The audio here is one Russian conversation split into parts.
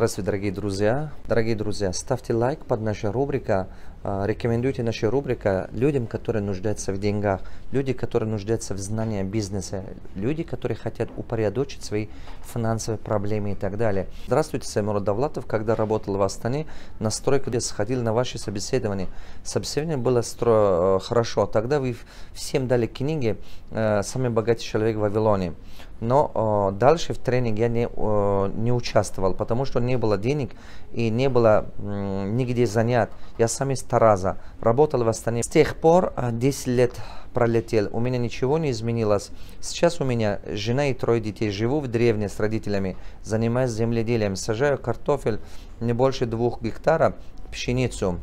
Здравствуйте, дорогие друзья, ставьте лайк под наша рубрика, рекомендуйте нашу рубрику людям, которые нуждаются в деньгах, люди, которые нуждаются в знании бизнеса, люди, которые хотят упорядочить свои финансовые проблемы и так далее. Здравствуйте, Саймурод Давлатов. Когда работал в Астане, на стройку, где сходил на ваши собеседования. Собеседование было хорошо. Тогда вы всем дали книги «Самый богатый человек в Вавилоне». Но дальше в тренинге я не участвовал, потому что не было денег и не было нигде занят. Я сам из Тараза, работал в Астане. С тех пор 10 лет пролетел, у меня ничего не изменилось. Сейчас у меня жена и 3 детей, живу в деревне с родителями, занимаюсь земледелием, сажаю картофель не больше 2 гектаров, пшеницу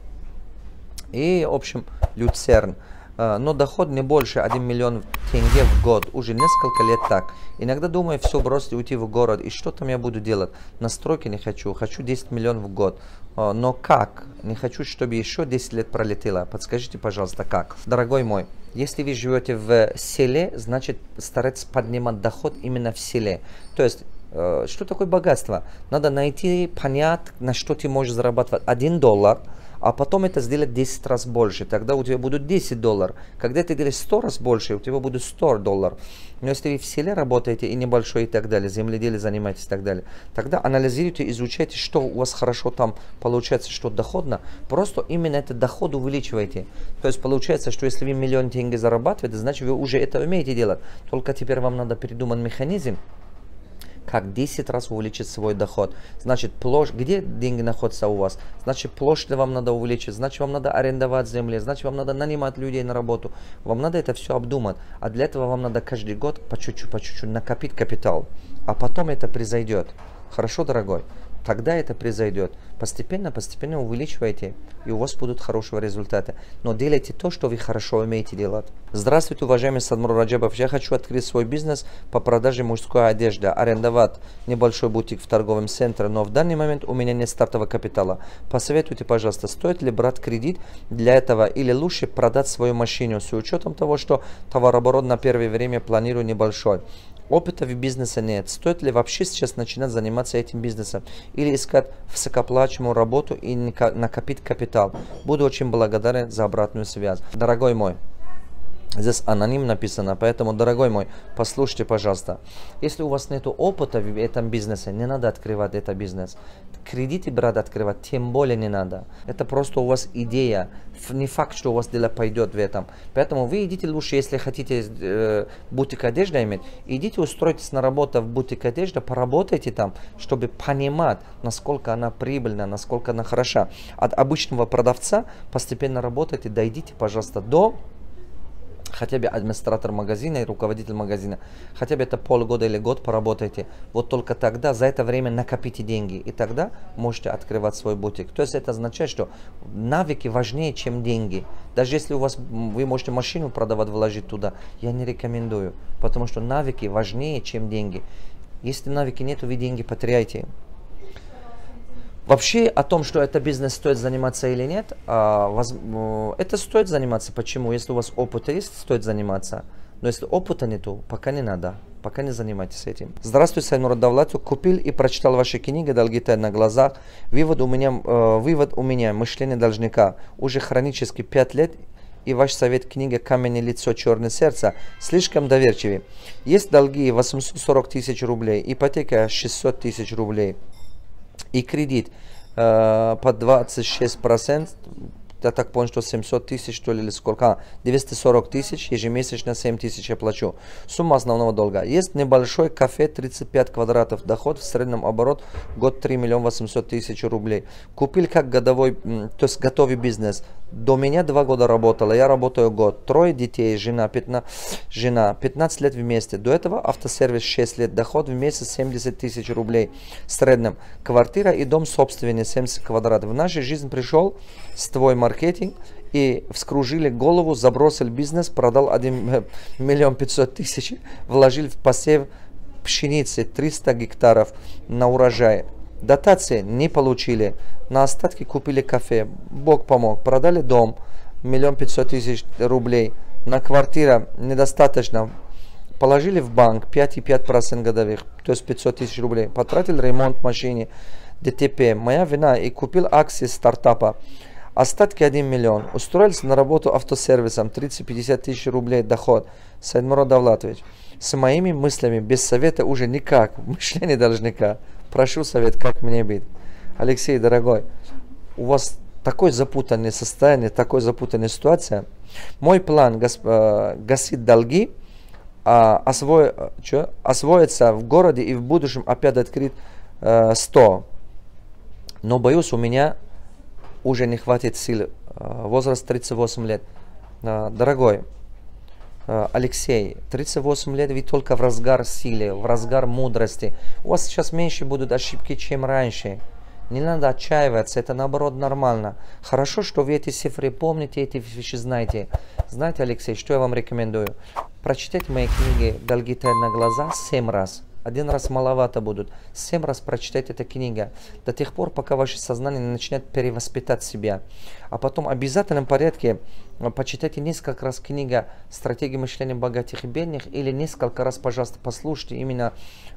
и, в общем, люцерн. Но доход не больше 1 миллион тенге в год. Уже несколько лет так. Иногда думаю, все бросить, уйти в город. И что там я буду делать? На стройке не хочу. Хочу 10 миллионов в год. Но как? Не хочу, чтобы еще 10 лет пролетело. Подскажите, пожалуйста, как? Дорогой мой, если вы живете в селе, значит старайтесь поднимать доход именно в селе. То есть, что такое богатство? Надо найти, понять, на что ты можешь зарабатывать $1, а потом это сделать 10 раз больше. Тогда у тебя будут $10. Когда ты делаешь 100 раз больше, у тебя будет $100. Но если вы в селе работаете и небольшой и так далее, земледелием занимаетесь и так далее, тогда анализируйте, изучайте, что у вас хорошо там получается, что доходно. Просто именно этот доход увеличивайте. То есть получается, что если вы 1 миллион тенге зарабатываете, значит вы уже это умеете делать. Только теперь вам надо придумать механизм, как 10 раз увеличить свой доход. Значит, где деньги находятся у вас? Значит, площадь вам надо увеличить, значит, вам надо арендовать земли, значит, вам надо нанимать людей на работу. Вам надо это все обдумать. А для этого вам надо каждый год по чуть-чуть накопить капитал. А потом это произойдет. Хорошо, дорогой? Тогда это произойдет. Постепенно увеличивайте, и у вас будут хорошие результаты. Но делайте то, что вы хорошо умеете делать. Здравствуйте, уважаемый Садмур Раджабов. Я хочу открыть свой бизнес по продаже мужской одежды, арендовать небольшой бутик в торговом центре, но в данный момент у меня нет стартового капитала. Посоветуйте, пожалуйста, стоит ли брать кредит для этого или лучше продать свою машину с учетом того, что товарооборот на первое время планирую небольшой. Опыта в бизнесе нет. Стоит ли вообще сейчас начинать заниматься этим бизнесом? Или искать высокооплачиваемую работу и накопить капитал? Буду очень благодарен за обратную связь. Дорогой мой, здесь аноним написано, поэтому, дорогой мой, послушайте, пожалуйста. Если у вас нет опыта в этом бизнесе, не надо открывать этот бизнес. Кредиты брать открывать, тем более не надо. Это просто у вас идея. Не факт, что у вас дело пойдет в этом. Поэтому вы идите лучше, если хотите бутик одежды иметь, идите устройтесь на работу в бутик одежды, поработайте там, чтобы понимать, насколько она прибыльна, насколько она хороша. От обычного продавца постепенно работайте, дойдите, пожалуйста, до хотя бы администратор магазина и руководитель магазина. Хотя бы это полгода или год поработайте. Вот только тогда за это время накопите деньги. И тогда можете открывать свой бутик. То есть это означает, что навыки важнее, чем деньги. Даже если вы можете машину продавать, вложить туда, я не рекомендую. Потому что навыки важнее, чем деньги. Если навыки нет, вы деньги потеряете. Вообще о том, что это бизнес стоит заниматься или нет, это стоит заниматься. Почему? Если у вас опыта есть, стоит заниматься. Но если опыта нету, пока не надо. Пока не занимайтесь этим. Здравствуйте, Саймурод Давлатов. Купил и прочитал ваши книги «Долги тают на глазах». Вывод у меня мышление должника. Уже хронически 5 лет. И ваш совет книга «Каменное лицо, черное сердце» слишком доверчивый. Есть долги 840 тысяч рублей, ипотека 600 тысяч рублей. И кредит по 26%, я так понял, что 700 тысяч, что ли, или сколько? 240 тысяч, ежемесячно 7 тысяч я плачу. Сумма основного долга. Есть небольшой кафе, 35 квадратов, доход в среднем оборот, год 3 миллиона 800 тысяч рублей. Купил как годовой, то есть готовый бизнес. До меня 2 года работала, я работаю год. 3 детей, жена 15 лет вместе. До этого автосервис 6 лет, доход в месяц 70 тысяч рублей в среднем. Квартира и дом собственный, 70 квадратов. В нашу жизнь пришел ствой маркетинг и вскружили голову, забросил бизнес, продал 1 миллион 500 тысяч, вложил в посев пшеницы 300 гектаров на урожай. Дотации не получили, на остатки купили кафе, Бог помог, продали дом, 1 500 000 рублей, на квартиру недостаточно, положили в банк 5,5% годовых, то есть 500 000 рублей, потратил ремонт машине, ДТП, моя вина, и купил акции стартапа. Остатки 1 миллион. Устроился на работу автосервисом, 30-50 тысяч рублей доход. Сайдмурод Давлатович. С моими мыслями, без совета уже никак. Мышление должника. Прошу совет, как мне быть. Алексей, дорогой, у вас такое запутанное состояние, такая запутанная ситуация. Мой план гасить долги, освоиться в городе и в будущем опять открыть 100. Но боюсь, у меня уже не хватит сил. Возраст 38 лет. Дорогой Алексей, 38 лет, вы только в разгар силы, в разгар мудрости. У вас сейчас меньше будут ошибки, чем раньше. Не надо отчаиваться, это наоборот нормально. Хорошо, что вы эти цифры помните, эти вещи знаете. Знаете, Алексей, что я вам рекомендую? Прочитайте мои книги «Долги тают на глаза» 7 раз. 1 раз маловато будут. 7 раз прочитайте эту книгу. До тех пор, пока ваше сознание не начнет перевоспитать себя. А потом в обязательном порядке почитайте несколько раз книга «Стратегия мышления богатых и бедных» или несколько раз, пожалуйста, послушайте именно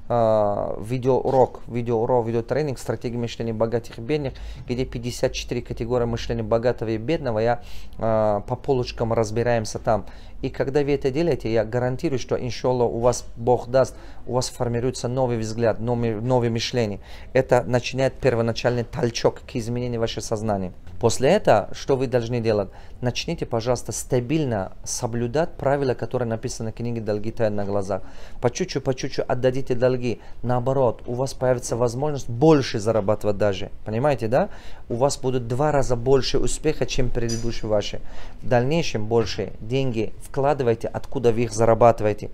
видеотренинг «Стратегия мышления богатых и бедных», где 54 категории мышления богатого и бедного. Я по полочкам разбираемся там. И когда вы это делаете, я гарантирую, что, иншаллах, у вас, Бог даст, у вас формируется новый взгляд, новое мышление. Это начинает первоначальный толчок к изменению вашего сознания. После этого, что вы должны делать? Начните, пожалуйста, стабильно соблюдать правила, которые написаны в книге «Долги тают на глазах». По чуть-чуть отдадите долги. Наоборот, у вас появится возможность больше зарабатывать даже. Понимаете, да? У вас будут 2 раза больше успеха, чем предыдущие ваши. В дальнейшем больше деньги вкладывайте, откуда вы их зарабатываете.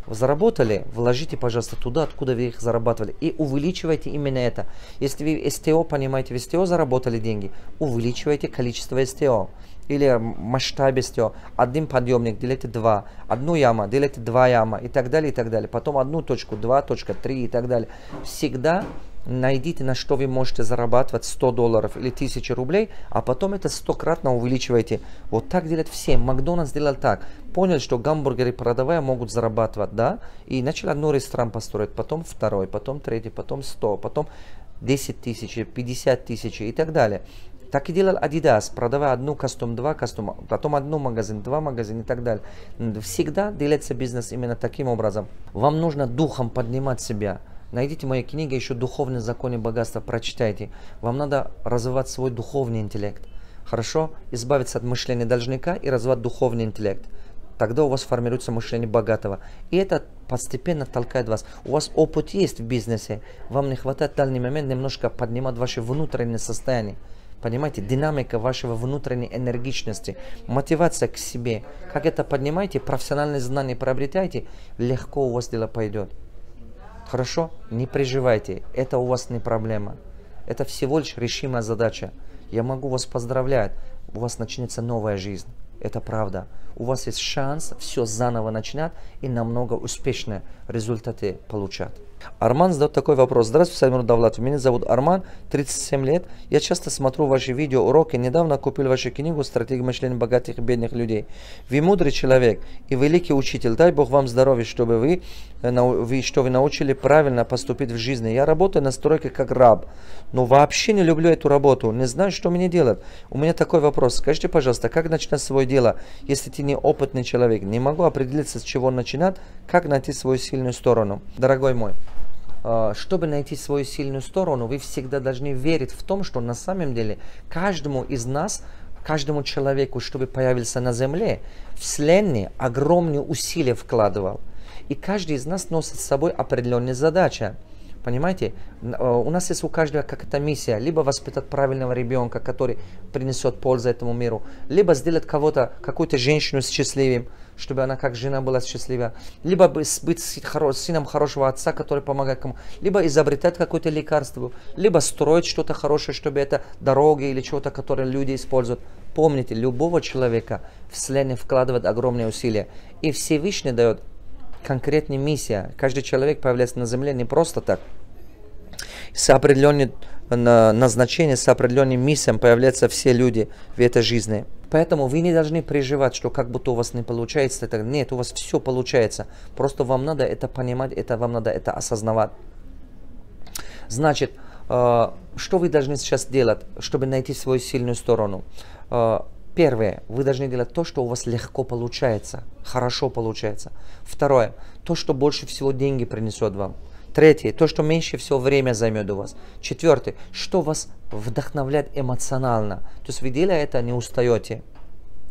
Заработали, вложите, пожалуйста, туда, откуда вы их зарабатывали. И увеличивайте именно это. Если вы СТО, понимаете, в СТО заработали деньги, увеличивайте количество СТО. Или масштабе СТО. 1 подъемник делите 2. 1 яму делите 2 ямы. И так далее, и так далее. Потом 1 точку, 2 точка, 3 и так далее. Всегда найдите, на что вы можете зарабатывать $100 или 1000 рублей, а потом это 100-кратно увеличивайте. Вот так делают все. Макдональдс делал так. Понял, что гамбургеры продавая могут зарабатывать, да? И начал 1 ресторан построить, потом 2, потом 3, потом 100, потом 10 тысяч, 50 тысяч и так далее. Так и делал Adidas, продавая 1 костюм, 2 костюма, потом 1 магазин, 2 магазина и так далее. Всегда делается бизнес именно таким образом. Вам нужно духом поднимать себя. Найдите мои книги, еще «Духовные законы богатства», прочитайте. Вам надо развивать свой духовный интеллект. Хорошо? Избавиться от мышления должника и развивать духовный интеллект. Тогда у вас формируется мышление богатого. И это постепенно толкает вас. У вас опыт есть в бизнесе. Вам не хватает в данный момент немножко поднимать ваше внутреннее состояние. Понимаете, динамика вашего внутренней энергичности, мотивация к себе. Как это поднимаете, профессиональные знания приобретаете, легко у вас дело пойдет. Хорошо? Не переживайте, это у вас не проблема. Это всего лишь решимая задача. Я могу вас поздравлять, у вас начнется новая жизнь. Это правда. У вас есть шанс все заново начинать и намного успешные результаты получать. Арман задает такой вопрос. Здравствуйте, Сайдмурод Давлатович. Меня зовут Арман, 37 лет. Я часто смотрю ваши видео, уроки. Недавно купил вашу книгу «Стратегия мышления богатых и бедных людей». Вы мудрый человек и великий учитель. Дай Бог вам здоровья, чтобы вы научили правильно поступить в жизни. Я работаю на стройке как раб, но вообще не люблю эту работу. Не знаю, что мне делать. У меня такой вопрос. Скажите, пожалуйста, как начинать свое дело, если ты неопытный человек? Не могу определиться, с чего начинать, как найти свою сильную сторону. Дорогой мой, чтобы найти свою сильную сторону, вы всегда должны верить в том, что на самом деле каждому из нас, каждому человеку, чтобы появился на земле, Вселенная огромные усилия вкладывал. И каждый из нас носит с собой определенные задачи. Понимаете? У нас есть у каждого какая-то миссия. Либо воспитать правильного ребенка, который принесет пользу этому миру. Либо сделать кого-то, какую-то женщину счастливым, чтобы она как жена была счастлива. Либо быть сыном хорошего отца, который помогает кому. Либо изобретать какое-то лекарство. Либо строить что-то хорошее, чтобы это дороги или что-то, которое люди используют. Помните, любого человека Вселенная вкладывает огромные усилия. И Всевышний дает конкретная миссия. Каждый человек появляется на земле не просто так. С определенным назначением, с определенным миссией появляются все люди в этой жизни. Поэтому вы не должны переживать, что как будто у вас не получается. Нет, у вас все получается. Просто вам надо это понимать, вам надо это осознавать. Значит, Что вы должны сейчас делать, чтобы найти свою сильную сторону? Первое, вы должны делать то, что у вас легко получается, хорошо получается. Второе, то, что больше всего деньги принесет вам. Третье, то, что меньше всего время займет у вас. Четвертое, что вас вдохновляет эмоционально. То есть вы делая это, не устаете.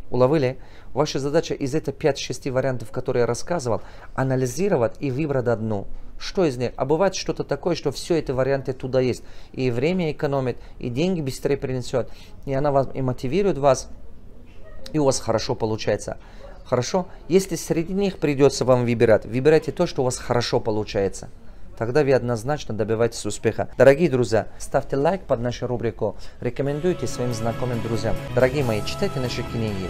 Уловили? Ваша задача из этих 5-6 вариантов, которые я рассказывал, анализировать и выбрать одну. Что из них? А бывает что-то такое, что все эти варианты туда есть. И время экономит, и деньги быстрее принесет. И она вас и мотивирует вас, и у вас хорошо получается. Хорошо? Если среди них придется вам выбирать, выбирайте то, что у вас хорошо получается. Тогда вы однозначно добиваетесь успеха. Дорогие друзья, ставьте лайк под нашу рубрику, рекомендуйте своим знакомым друзьям. Дорогие мои, читайте наши книги.